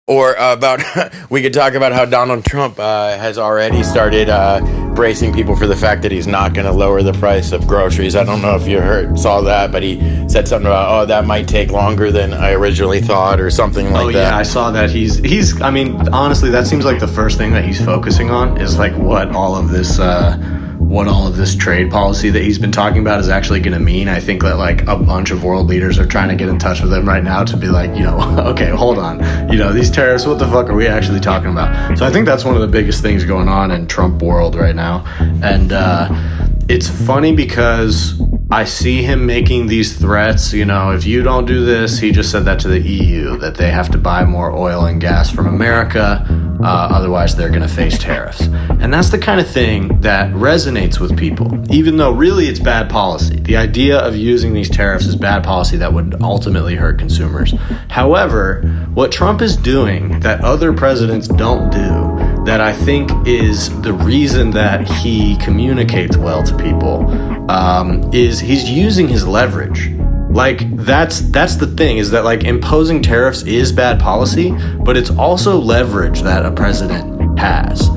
Or about, we could talk about how Donald Trump has already started bracing people for the fact that he's not going to lower the price of groceries. I don't know if you saw that, but he said something about, that might take longer than I originally thought, or something like that. Oh yeah, I saw that. He's. I mean, honestly, that seems like the first thing that he's focusing on is like what all of this trade policy that he's been talking about is actually going to mean. I think that like a bunch of world leaders are trying to get in touch with him right now to be like, okay, hold on, these tariffs, what the fuck are we actually talking about? So I think that's one of the biggest things going on in Trump world right now. And it's funny because I see him making these threats, if you don't do this, he just said that to the EU, that they have to buy more oil and gas from America, otherwise they're going to face tariffs. And that's the kind of thing that resonates with people, even though really it's bad policy. The idea of using these tariffs is bad policy that would ultimately hurt consumers. However, what Trump is doing that other presidents don't do, that I think is the reason that he communicates well to people, is he's using his leverage. Like, that's the thing, is that like imposing tariffs is bad policy, but it's also leverage that a president has,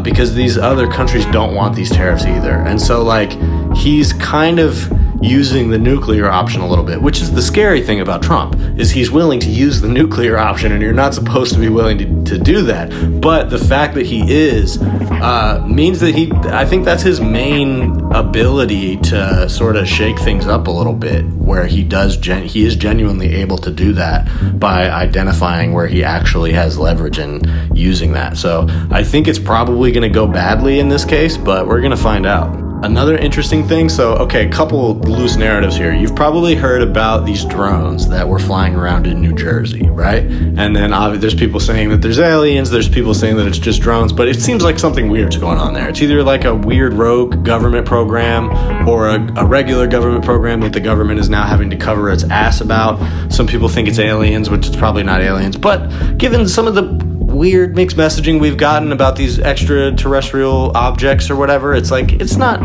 because these other countries don't want these tariffs either. And so like he's kind of using the nuclear option a little bit, which is the scary thing about Trump, is he's willing to use the nuclear option, and you're not supposed to be willing to do that. But the fact that he is means that I think that's his main ability to sort of shake things up a little bit, where he is genuinely able to do that by identifying where he actually has leverage and using that. So I think it's probably going to go badly in this case, but we're going to find out. Another interesting thing, a couple loose narratives here. You've probably heard about these drones that were flying around in New Jersey, right? And then there's people saying that there's aliens, there's people saying that it's just drones, but it seems like something weird's going on there. It's either like a weird rogue government program or a regular government program that the government is now having to cover its ass about. Some people think it's aliens, which is probably not aliens, but given some of the weird mixed messaging we've gotten about these extraterrestrial objects or whatever, it's like, it's not,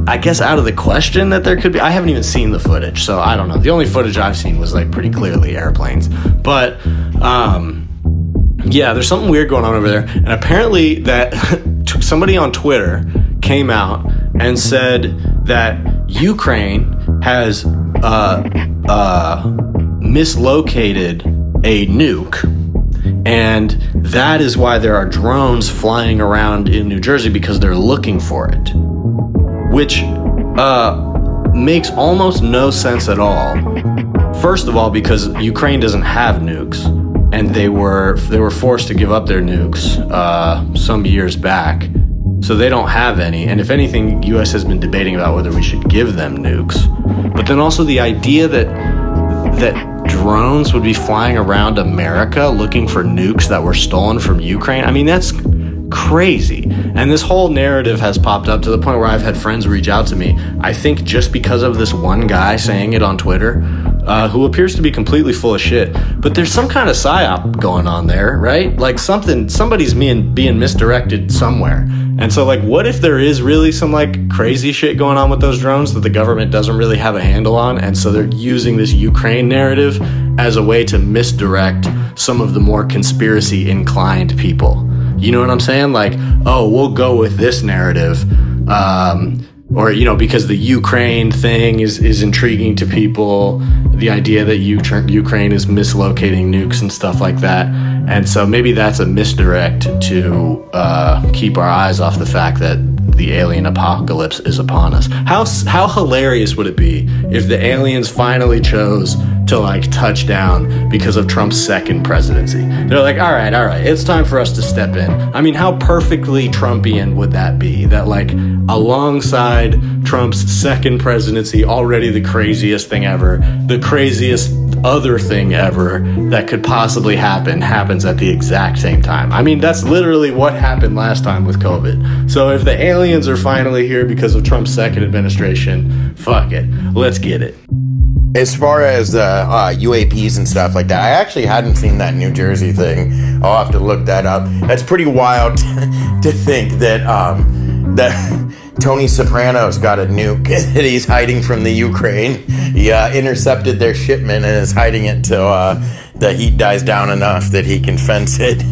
I guess, out of the question that there could be. I haven't even seen the footage, so I don't know. The only footage I've seen was like pretty clearly airplanes. But yeah, there's something weird going on over there. And apparently that somebody on Twitter came out and said that Ukraine has mislocated a nuke. And that is why there are drones flying around in New Jersey, because they're looking for it, which makes almost no sense at all. First of all, because Ukraine doesn't have nukes, and they were forced to give up their nukes some years back, so they don't have any. And if anything, U.S. has been debating about whether we should give them nukes. But then also the idea that drones would be flying around America looking for nukes that were stolen from Ukraine. I mean, that's crazy. And this whole narrative has popped up to the point where I've had friends reach out to me, I think just because of this one guy saying it on Twitter, who appears to be completely full of shit. But there's some kind of psyop going on there, right? Like somebody's being misdirected somewhere. And so like, what if there is really some like crazy shit going on with those drones that the government doesn't really have a handle on? And so they're using this Ukraine narrative as a way to misdirect some of the more conspiracy inclined people. You know what I'm saying? Like, oh, we'll go with this narrative, or, because the Ukraine thing is intriguing to people, the idea that Ukraine is mislocating nukes and stuff like that. And so maybe that's a misdirect to keep our eyes off the fact that the alien apocalypse is upon us. How hilarious would it be if the aliens finally chose to like touch down because of Trump's second presidency? They're like, all right, it's time for us to step in. I mean, how perfectly Trumpian would that be? That like alongside Trump's second presidency, already the craziest thing ever, the craziest other thing ever that could possibly happens at the exact same time. I mean, that's literally what happened last time with COVID. So if the aliens are finally here because of Trump's second administration, fuck it, let's get it. As far as UAPs and stuff like that, I actually hadn't seen that New Jersey thing. I'll have to look that up. That's pretty wild to think that that Tony Soprano's got a nuke that he's hiding from the Ukraine. He intercepted their shipment and is hiding it till the heat dies down enough that he can fence it.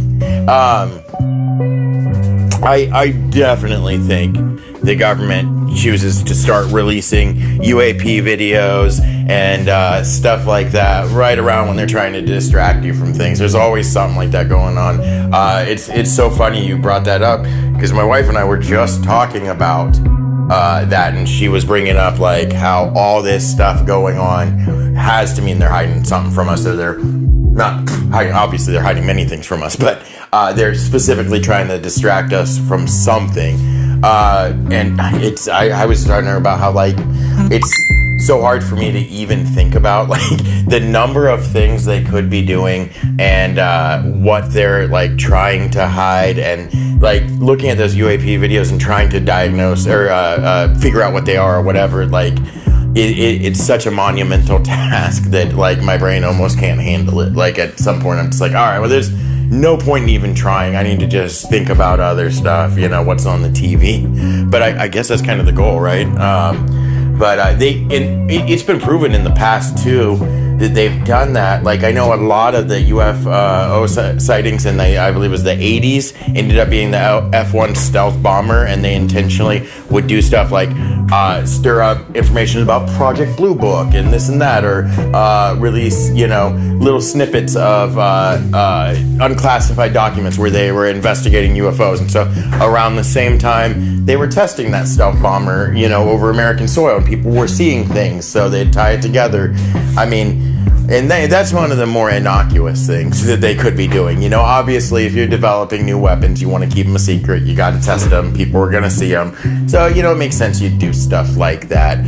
I definitely think the government chooses to start releasing UAP videos and stuff like that right around when they're trying to distract you from things. There's always something like that going on. It's so funny you brought that up, because my wife and I were just talking about that, and she was bringing up like how all this stuff going on has to mean they're hiding something from us, or they're not hiding. Obviously they're hiding many things from us, but they're specifically trying to distract us from something. And I was talking to her about how like it's so hard for me to even think about like the number of things they could be doing and what they're like trying to hide, and like looking at those UAP videos and trying to diagnose or figure out what they are or whatever. Like it's such a monumental task that like my brain almost can't handle it. Like at some point I'm just like, all right, well, there's no point in even trying. I need to just think about other stuff, you know, what's on the TV. But I guess that's kind of the goal, right? But it's been proven in the past too that they've done that. Like I know a lot of the UFO sightings in I believe it was the 80s ended up being the F-1 stealth bomber, and they intentionally would do stuff like stir up information about Project Blue Book and this and that, or release, you know, little snippets of unclassified documents where they were investigating UFOs. And so around the same time they were testing that stealth bomber, you know, over American soil, and people were seeing things, so they'd tie it together. I mean, and that's one of the more innocuous things that they could be doing. You know, obviously, if you're developing new weapons, you want to keep them a secret. You got to test them. People are going to see them. So, you know, it makes sense you'd do stuff like that.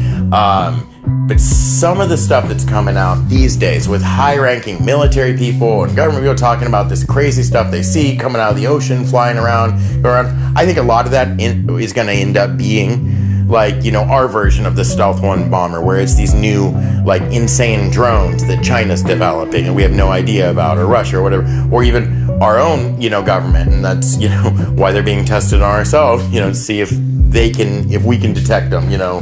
But some of the stuff that's coming out these days with high-ranking military people and government people talking about this crazy stuff they see coming out of the ocean, flying around, I think a lot of that is going to end up being like, you know, our version of the Stealth 1 bomber, where it's these new, like, insane drones that China's developing and we have no idea about, or Russia or whatever, or even our own, you know, government. And that's, you know, why they're being tested on ourselves, you know, to see if we can detect them, you know.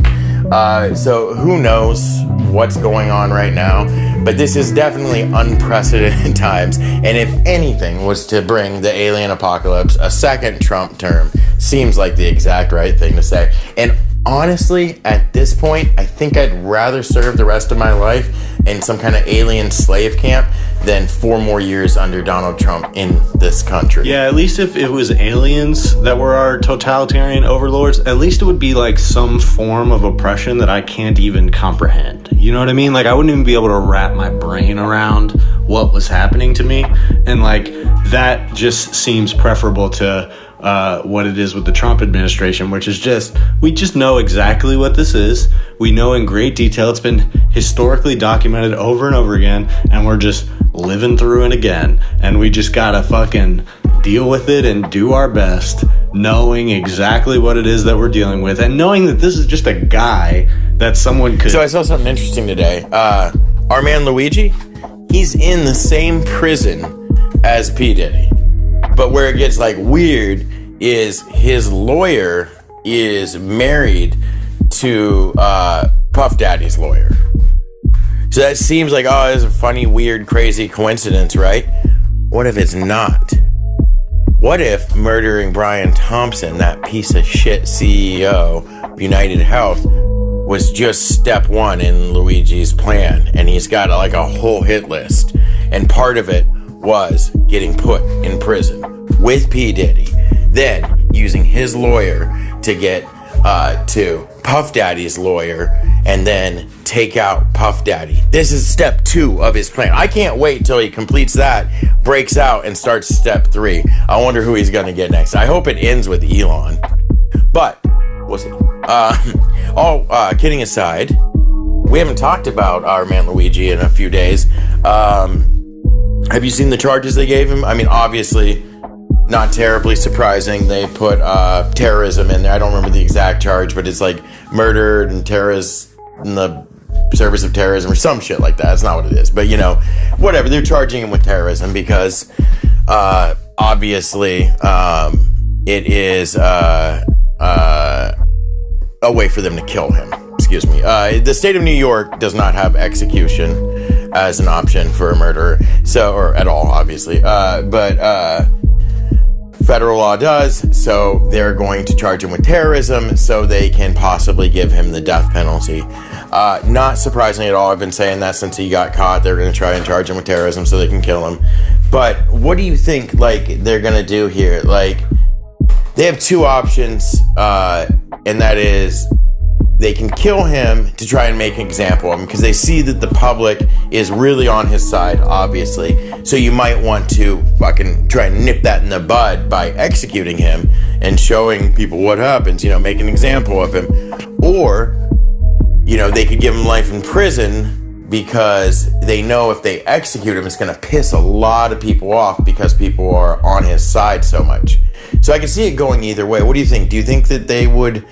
So who knows what's going on right now, but this is definitely unprecedented times. And if anything was to bring the alien apocalypse, a second Trump term seems like the exact right thing to say. And honestly, at this point, I think I'd rather serve the rest of my life in some kind of alien slave camp than 4 more years under Donald Trump in this country. Yeah, at least if it was aliens that were our totalitarian overlords, at least it would be like some form of oppression that I can't even comprehend. You know what I mean? Like I wouldn't even be able to wrap my brain around what was happening to me. And like that just seems preferable to what it is with the Trump administration, which is just, we just know exactly what this is. We know in great detail. It's been historically documented over and over again, and we're just living through it again. And we just gotta fucking deal with it and do our best, knowing exactly what it is that we're dealing with, and knowing that this is just a guy that someone could... So I saw something interesting today. Our man Luigi, he's in the same prison as P. Diddy. But where it gets like weird is his lawyer is married to Puff Daddy's lawyer. So that seems like, oh, it's a funny, weird, crazy coincidence, right? What if it's not? What if murdering Brian Thompson, that piece of shit CEO of United Health, was just step 1 in Luigi's plan, and he's got like a whole hit list, and part of it was getting put in prison with P. Diddy, then using his lawyer to get to Puff Daddy's lawyer, and then take out Puff Daddy. This is step 2 of his plan. I can't wait till he completes that, breaks out, and starts step 3. I wonder who he's gonna get next. I hope it ends with Elon, but we'll see. All kidding aside, we haven't talked about our man Luigi in a few days. Have you seen the charges they gave him? I mean, obviously, not terribly surprising. They put terrorism in there. I don't remember the exact charge, but it's like murder and terrorists in the service of terrorism or some shit like that. That's not what it is. But, you know, whatever. They're charging him with terrorism because obviously it is a way for them to kill him. Excuse me. The state of New York does not have execution as an option for a murderer. So, or at all, obviously. But federal law does, so they're going to charge him with terrorism so they can possibly give him the death penalty. Not surprisingly at all. I've been saying that since he got caught. They're going to try and charge him with terrorism so they can kill him. But what do you think, like, they're going to do here? Like, they have two options, and that is they can kill him to try and make an example of him because they see that the public is really on his side, obviously. So you might want to fucking try and nip that in the bud by executing him and showing people what happens, make an example of him. Or, they could give him life in prison because they know if they execute him, it's going to piss a lot of people off because people are on his side so much. So I can see it going either way. What do you think? Do you think that they would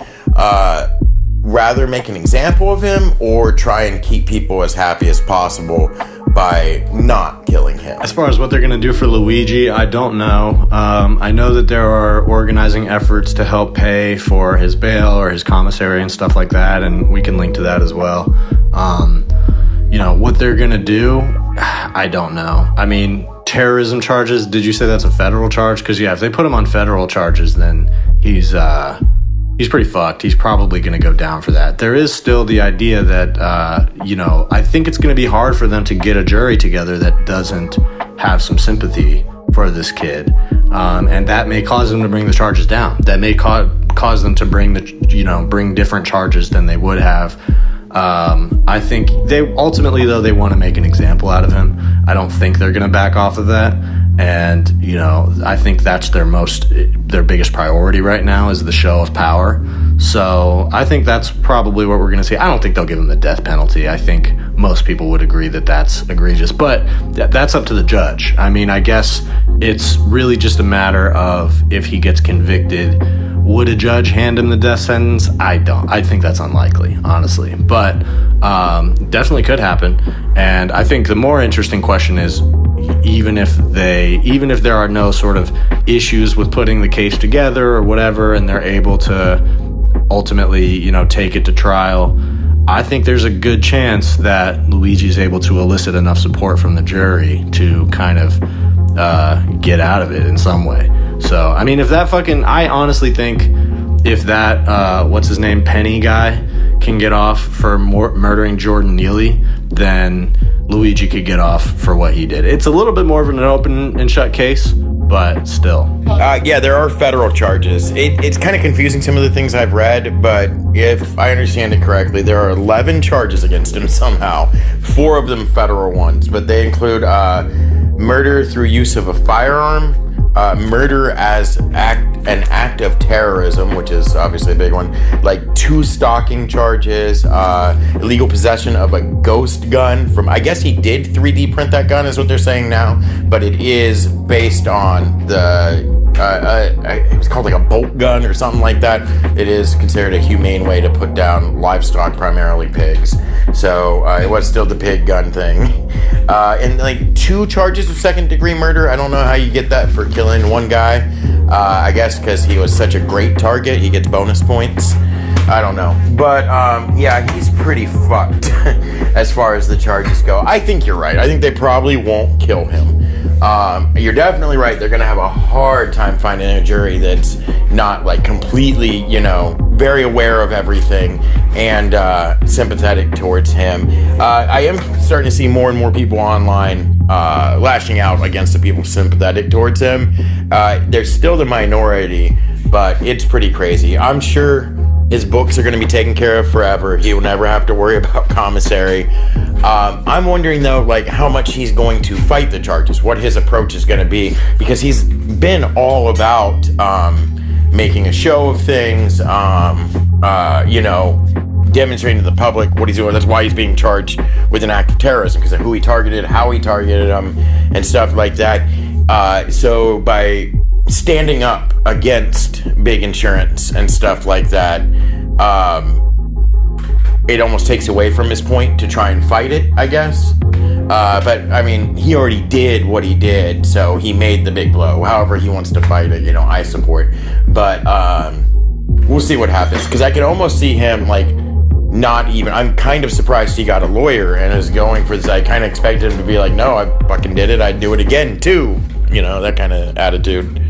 rather make an example of him or try and keep people as happy as possible by not killing him? As far as what they're going to do for Luigi, I don't know. I know that there are organizing efforts to help pay for his bail or his commissary and stuff like that, and we can link to that as well. What they're going to do, I don't know. I mean, terrorism charges, did you say that's a federal charge? Because, if they put him on federal charges, then he's pretty fucked. He's probably going to go down for that. There is still the idea that, I think it's going to be hard for them to get a jury together that doesn't have some sympathy for this kid. And that may cause them to bring the charges down. That may cause them to bring bring different charges than they would have. I think they ultimately, though, they want to make an example out of him. I don't think they're going to back off of that. And, I think that's their biggest priority right now is the show of power. So I think that's probably what we're going to see. I don't think they'll give him the death penalty. I think most people would agree that that's egregious, but that's up to the judge. I mean, I guess it's really just a matter of if he gets convicted, would a judge hand him the death sentence? I don't. I think that's unlikely, honestly, but definitely could happen. And I think the more interesting question is, even if there are no sort of issues with putting the case together or whatever, and they're able to ultimately, take it to trial, I think there's a good chance that Luigi's able to elicit enough support from the jury to kind of get out of it in some way. So, I mean, I honestly think if that, what's his name, Penny guy can get off for murdering Jordan Neely, then Luigi could get off for what he did. It's a little bit more of an open and shut case, but still. There are federal charges. It's kind of confusing, some of the things I've read, but if I understand it correctly, there are 11 charges against him somehow. 4 of them federal ones, but they include murder through use of a firearm, murder as an act of terrorism, which is obviously a big one, like 2 stalking charges, illegal possession of a ghost gun from, I guess he did 3D print that gun is what they're saying now, but it is based on it was called like a bolt gun or something like that. It is considered a humane way to put down livestock, primarily pigs. So it was still the pig gun thing. And like 2 charges of second-degree murder. I don't know how you get that for killing one guy. I guess because he was such a great target, he gets bonus points. I don't know. But he's pretty fucked as far as the charges go. I think you're right. I think they probably won't kill him. You're definitely right. They're going to have a hard time finding a jury that's not like completely, very aware of everything and sympathetic towards him. I am starting to see more and more people online lashing out against the people sympathetic towards him. They're still the minority, but it's pretty crazy. I'm sure his books are going to be taken care of forever. He will never have to worry about commissary. I'm wondering, though, like how much he's going to fight the charges, what his approach is going to be, because he's been all about making a show of things, demonstrating to the public what he's doing. That's why he's being charged with an act of terrorism, because of who he targeted, how he targeted them, and stuff like that. So by standing up against big insurance and stuff like that, it almost takes away from his point to try and fight it, I guess. But I mean, he already did what he did, so he made the big blow. However he wants to fight it, I support. But we'll see what happens, because I can almost see him like not even. I'm kind of surprised he got a lawyer and is going for this. I kind of expected him to be like, no, I fucking did it. I'd do it again too. You know, that kind of attitude.